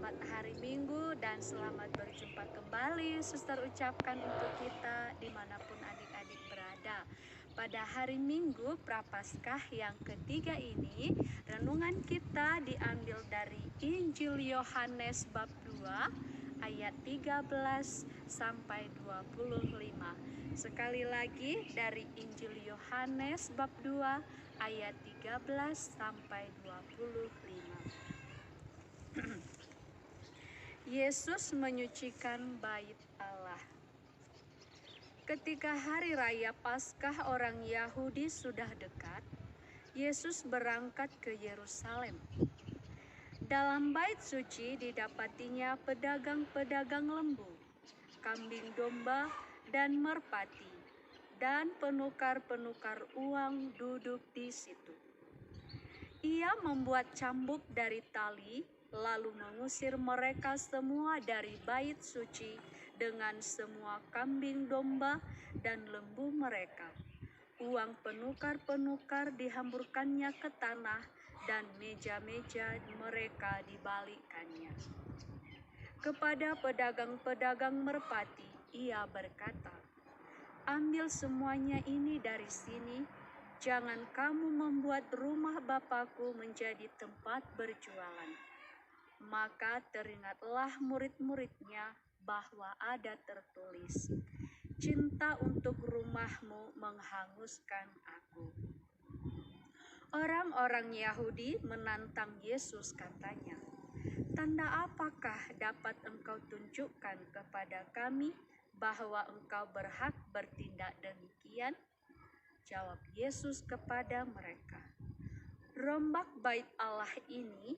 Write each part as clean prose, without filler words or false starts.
Selamat hari Minggu dan selamat berjumpa kembali Suster ucapkan untuk kita dimanapun adik-adik berada. Pada hari Minggu Prapaskah yang ketiga ini, renungan kita diambil dari Injil Yohanes bab 2 ayat 13 sampai 25. Sekali lagi dari Injil Yohanes bab 2 ayat 13 sampai 25. Yesus menyucikan bait Allah. Ketika hari raya Paskah orang Yahudi sudah dekat, Yesus berangkat ke Yerusalem. Dalam bait suci didapatinya pedagang-pedagang lembu, kambing domba, dan merpati, dan penukar-penukar uang duduk di situ. Ia membuat cambuk dari tali, lalu mengusir mereka semua dari bait suci dengan semua kambing domba dan lembu mereka. Uang penukar-penukar dihamburkannya ke tanah dan meja-meja mereka dibalikkannya. Kepada pedagang-pedagang merpati, ia berkata, "Ambil semuanya ini dari sini. Jangan kamu membuat rumah Bapakku menjadi tempat berjualan." Maka teringatlah murid-muridnya bahwa ada tertulis, "Cinta untuk rumahmu menghanguskan aku." Orang-orang Yahudi menantang Yesus, katanya, "Tanda apakah dapat engkau tunjukkan kepada kami bahwa engkau berhak bertindak demikian?" Jawab Yesus kepada mereka, "Rombak bait Allah ini,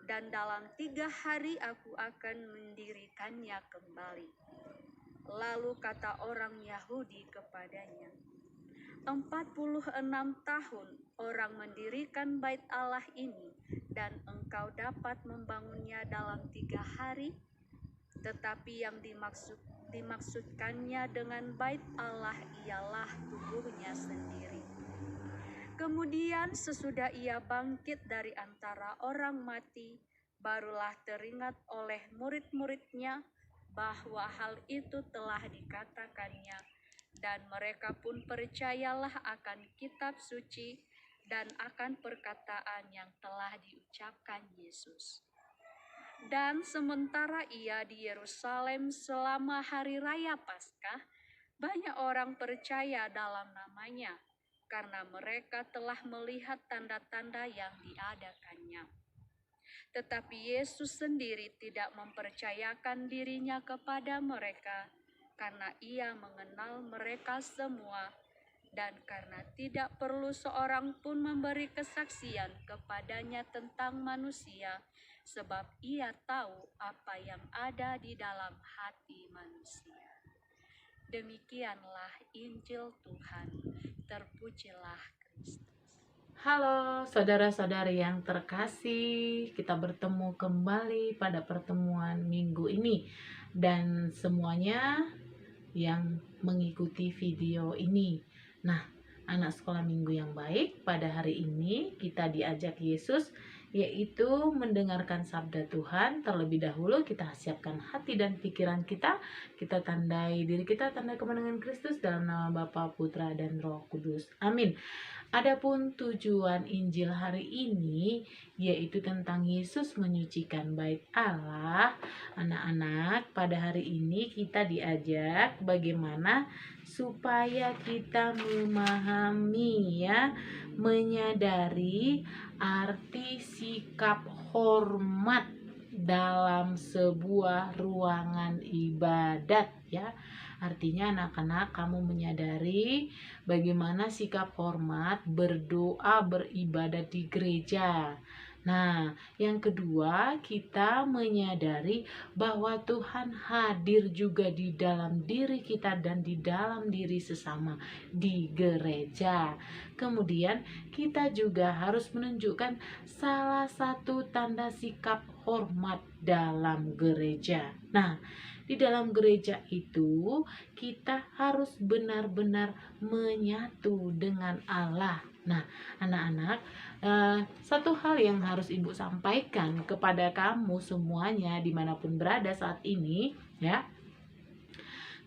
dan dalam 3 hari aku akan mendirikannya kembali." Lalu kata orang Yahudi kepadanya, 46 tahun orang mendirikan bait Allah ini, dan engkau dapat membangunnya dalam 3 hari? Tetapi yang dimaksudkannya dengan bait Allah ialah tubuhnya sendiri. Kemudian sesudah ia bangkit dari antara orang mati, barulah teringat oleh murid-muridnya bahwa hal itu telah dikatakannya, dan mereka pun percayalah akan kitab suci dan akan perkataan yang telah diucapkan Yesus. Dan sementara ia di Yerusalem selama hari raya Paskah, banyak orang percaya dalam namanya, karena mereka telah melihat tanda-tanda yang diadakannya. Tetapi Yesus sendiri tidak mempercayakan dirinya kepada mereka, karena ia mengenal mereka semua, dan karena tidak perlu seorang pun memberi kesaksian kepadanya tentang manusia, sebab ia tahu apa yang ada di dalam hati manusia. Demikianlah Injil Tuhan. Terpujilah Kristus. Halo saudara-saudari yang terkasih, kita bertemu kembali pada pertemuan minggu ini, dan semuanya yang mengikuti video ini. Nah, anak sekolah minggu yang baik, pada hari ini kita diajak Yesus, yaitu mendengarkan sabda Tuhan. Terlebih dahulu kita siapkan hati dan pikiran kita tandai diri kita, tanda kemenangan Kristus, dalam nama Bapa, Putra, dan Roh Kudus. Amin. Adapun tujuan Injil hari ini yaitu tentang Yesus menyucikan bait Allah. Anak-anak, pada hari ini kita diajak bagaimana supaya kita memahami, menyadari arti sikap hormat dalam sebuah ruangan ibadat, Artinya anak-anak, kamu menyadari bagaimana sikap hormat berdoa beribadat di gereja. Nah, yang kedua, kita menyadari bahwa Tuhan hadir juga di dalam diri kita dan di dalam diri sesama di gereja. Kemudian kita juga harus menunjukkan salah satu tanda sikap hormat dalam gereja. Nah, di dalam gereja itu kita harus benar-benar menyatu dengan Allah. Nah, anak-anak, satu hal yang harus ibu sampaikan kepada kamu semuanya dimanapun berada saat ini, ya,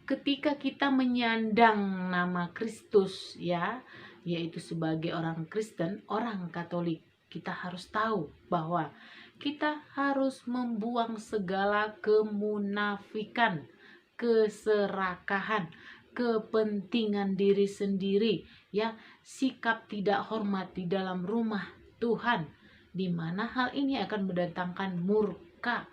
ketika kita menyandang nama Kristus, ya, yaitu sebagai orang Kristen, orang Katolik, kita harus tahu bahwa kita harus membuang segala kemunafikan, keserakahan, kepentingan diri sendiri, ya, sikap tidak hormat di dalam rumah Tuhan, di mana hal ini akan mendatangkan murka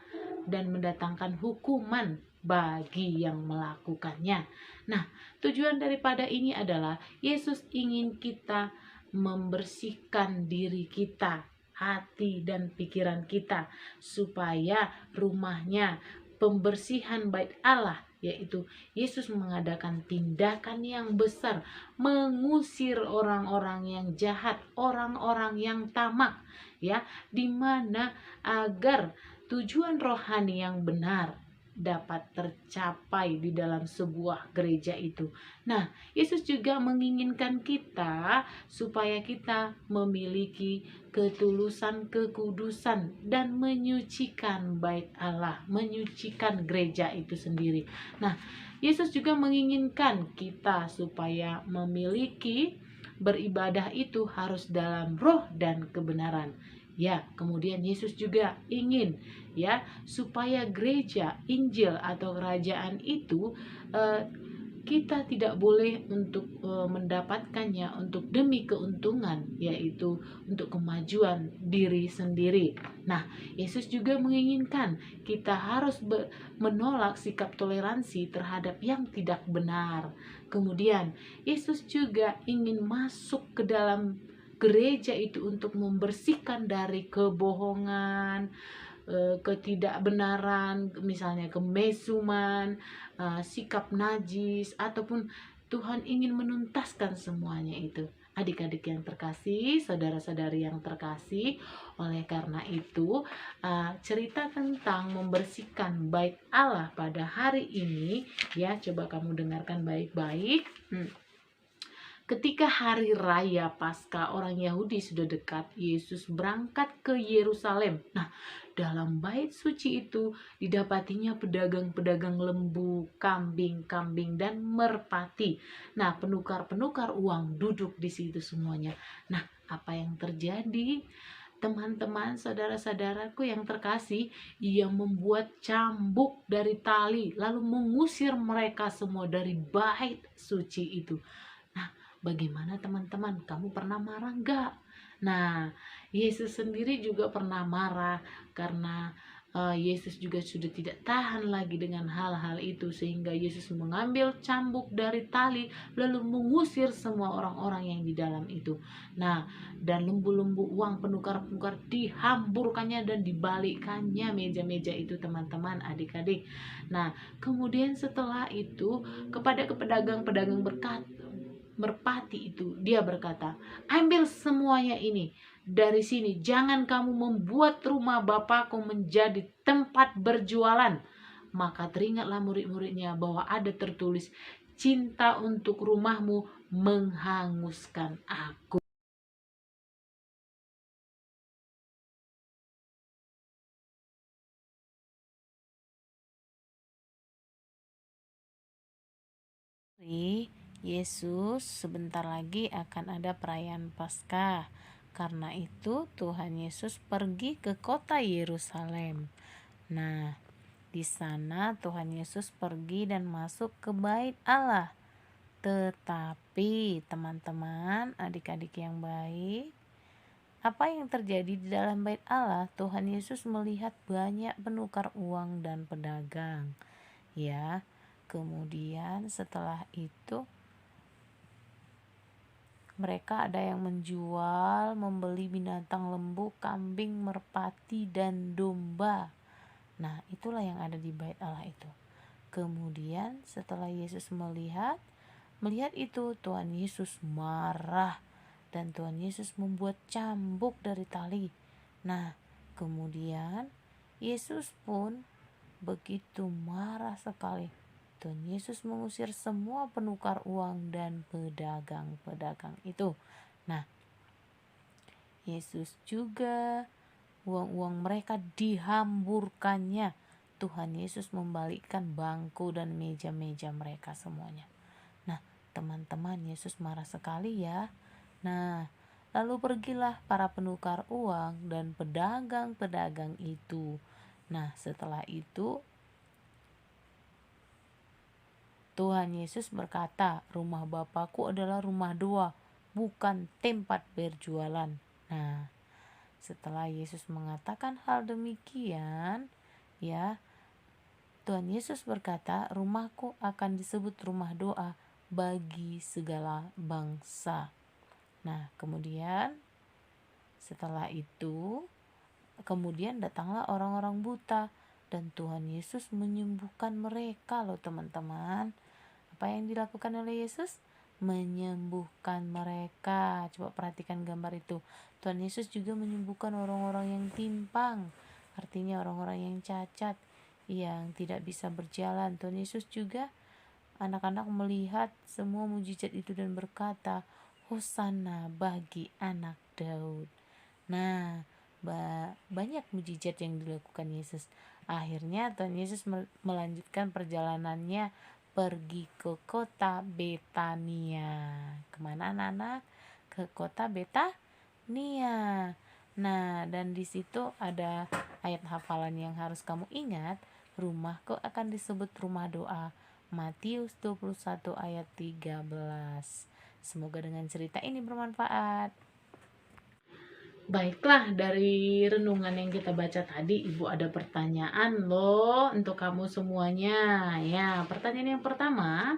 dan mendatangkan hukuman bagi yang melakukannya. Nah, tujuan daripada ini adalah Yesus ingin kita membersihkan diri kita, hati dan pikiran kita, supaya rumahnya, pembersihan bait Allah, yaitu Yesus mengadakan tindakan yang besar, mengusir orang-orang yang jahat, orang-orang yang tamak, ya, di mana agar tujuan rohani yang benar dapat tercapai di dalam sebuah gereja itu. Nah, Yesus juga menginginkan kita supaya kita memiliki ketulusan, kekudusan, dan menyucikan bait Allah, menyucikan gereja itu sendiri. Nah, Yesus juga menginginkan kita supaya memiliki beribadah itu harus dalam roh dan kebenaran. Ya, kemudian Yesus juga ingin, ya, supaya gereja, Injil atau kerajaan itu kita tidak boleh untuk mendapatkannya untuk demi keuntungan, yaitu untuk kemajuan diri sendiri. Nah, Yesus juga menginginkan kita harus menolak sikap toleransi terhadap yang tidak benar. Kemudian, Yesus juga ingin masuk ke dalam gereja itu untuk membersihkan dari kebohongan, ketidakbenaran, misalnya kemesuman, sikap najis, ataupun Tuhan ingin menuntaskan semuanya itu. Adik-adik yang terkasih, saudara-saudari yang terkasih, oleh karena itu cerita tentang membersihkan bait Allah pada hari ini, ya, coba kamu dengarkan baik-baik. Ketika hari raya Paskah orang Yahudi sudah dekat, Yesus berangkat ke Yerusalem. Nah, dalam bait suci itu didapatinya pedagang-pedagang lembu, kambing-kambing, dan merpati. Nah, penukar-penukar uang duduk di situ semuanya. Nah, apa yang terjadi? Teman-teman, saudara-saudaraku yang terkasih, ia membuat cambuk dari tali, lalu mengusir mereka semua dari bait suci itu. Nah, bagaimana teman-teman? Kamu pernah marah enggak? Nah, Yesus sendiri juga pernah marah karena Yesus juga sudah tidak tahan lagi dengan hal-hal itu, sehingga Yesus mengambil cambuk dari tali lalu mengusir semua orang-orang yang di dalam itu. Nah, dan lembu-lembu uang penukar-penukar dihamburkannya dan dibalikkannya meja-meja itu, teman-teman, adik-adik. Nah, kemudian setelah itu kepada pedagang-pedagang merpati itu dia berkata, ambil semuanya ini dari sini, jangan kamu membuat rumah Bapakku menjadi tempat berjualan. Maka teringatlah murid-muridnya bahwa ada tertulis, cinta untuk rumahmu menghanguskan aku. Yesus sebentar lagi akan ada perayaan Paskah. Karena itu Tuhan Yesus pergi ke kota Yerusalem. Nah, di sana Tuhan Yesus pergi dan masuk ke bait Allah. Tetapi teman-teman, adik-adik yang baik, apa yang terjadi di dalam bait Allah? Tuhan Yesus melihat banyak penukar uang dan pedagang. Ya, kemudian setelah itu mereka ada yang menjual, membeli binatang lembu, kambing, merpati, dan domba. Nah, itulah yang ada di bait Allah itu. Kemudian setelah Yesus melihat itu, Tuhan Yesus marah dan Tuhan Yesus membuat cambuk dari tali. Nah, kemudian Yesus pun begitu marah sekali. Tuhan Yesus mengusir semua penukar uang dan pedagang-pedagang itu. Nah, Yesus juga uang-uang mereka dihamburkannya. Tuhan Yesus membalikkan bangku dan meja-meja mereka semuanya. Nah, teman-teman, Yesus marah sekali ya. Nah, lalu pergilah para penukar uang dan pedagang-pedagang itu. Nah, setelah itu Tuhan Yesus berkata, rumah Bapakku adalah rumah doa, bukan tempat berjualan. Nah, setelah Yesus mengatakan hal demikian, ya, Tuhan Yesus berkata, rumahku akan disebut rumah doa bagi segala bangsa. Nah, kemudian setelah itu, kemudian datanglah orang-orang buta dan Tuhan Yesus menyembuhkan mereka loh teman-teman. Apa yang dilakukan oleh Yesus? Menyembuhkan mereka. Coba perhatikan gambar itu. Tuhan Yesus juga menyembuhkan orang-orang yang timpang, artinya orang-orang yang cacat, yang tidak bisa berjalan. Tuhan Yesus juga, anak-anak melihat semua mujizat itu dan berkata, Hosana bagi anak Daud. Nah, banyak mujizat yang dilakukan Yesus. Akhirnya Tuhan Yesus melanjutkan perjalanannya pergi ke kota Betania. Kemana anak-anak? Ke kota Betania. Nah, dan di situ ada ayat hafalan yang harus kamu ingat. Rumahku akan disebut rumah doa. Matius 21 ayat 13. Semoga dengan cerita ini bermanfaat. Baiklah, dari renungan yang kita baca tadi, Ibu ada pertanyaan loh untuk kamu semuanya. Ya, pertanyaan yang pertama,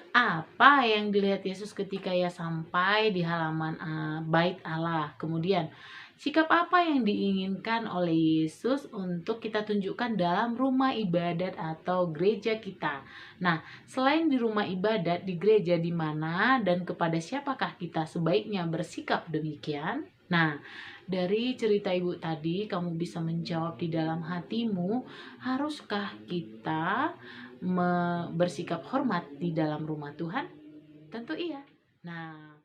apa yang dilihat Yesus ketika ia sampai di halaman bait Allah? Kemudian, sikap apa yang diinginkan oleh Yesus untuk kita tunjukkan dalam rumah ibadat atau gereja kita? Nah, selain di rumah ibadat, di gereja di mana dan kepada siapakah kita sebaiknya bersikap demikian? Nah, dari cerita Ibu tadi, kamu bisa menjawab di dalam hatimu, haruskah kita bersikap hormat di dalam rumah Tuhan? Tentu iya. Nah,